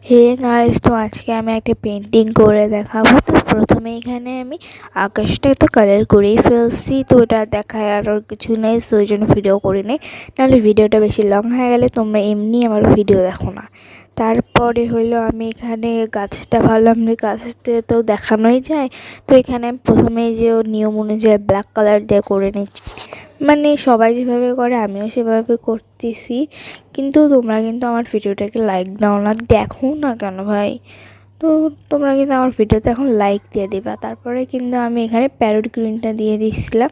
Hey guys, তো আজকে আমি একটা পেন্টিং করে দেখাবো। তো প্রথমে এখানে আমি আকাশটা তো কালার করেই ফেলছি, তো এটা দেখায় আর কিছু নেই, তো ওই জন্য ভিডিও করে নেই। নাহলে ভিডিওটা বেশি লং হয়ে গেলে তোমরা এমনি আমার ভিডিও দেখো না। তারপরে হলো আমি এখানে গাছটা ভাবলাম যে গাছটা তো দেখানোই যায়, তো এখানে আমি প্রথমে যে নিয়ম অনুযায়ী ব্ল্যাক কালার দিয়ে করে নিচ্ছি। মানে সবাই যেভাবে করে আমিও সেভাবে করতেছি, কিন্তু তোমরা কিন্তু আমার ভিডিওটাকে লাইক দাও না, দেখো না কেন ভাই? তো তোমরা কিন্তু আমার ভিডিওতে এখন লাইক দিয়ে দিবা। তারপরে কিন্তু আমি এখানে প্যারোট গ্রিনটা দিয়ে দিচ্ছিলাম।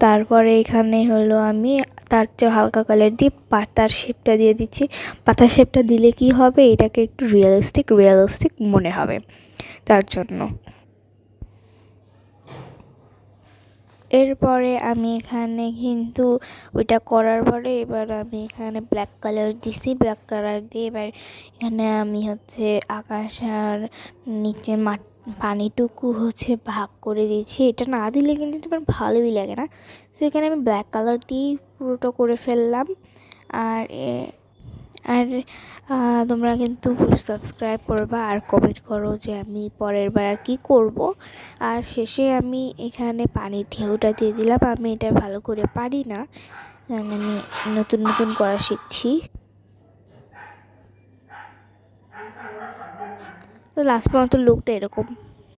তারপরে এখানে হলো আমি তার চেয়ে হালকা কালার দিয়ে পাতার শেপটা দিয়ে দিচ্ছি। পাতার শেপটা দিলে কি হবে, এটাকে একটু রিয়েলিস্টিক মনে হবে, তার জন্য। এরপরে আমি এখানে কিন্তু ওইটা করার পরে এবার আমি এখানে ব্ল্যাক কালার দিছি। ব্ল্যাক কালার দিয়ে এবার এখানে আমি আকাশ আর নিচে পানিটুকু ভাগ করে দিয়েছি। এটা না দিলে কিন্তু তোমার ভালোই লাগে না। তো এখানে আমি ব্ল্যাক কালার দিয়েই পুরোটা করে ফেললাম। আর আর তোমরা কিন্তু সাবস্ক্রাইব করবা আর কমেন্ট করো যে আমি পরের বার আর কী করবো। আর শেষে আমি এখানে পানির ঢেউটা দিয়ে দিলাম। আমি এটা ভালো করে পারি না, কারণ আমি নতুন করা শিখছি। তো লাস্ট পর্যন্ত লুকটা এরকম।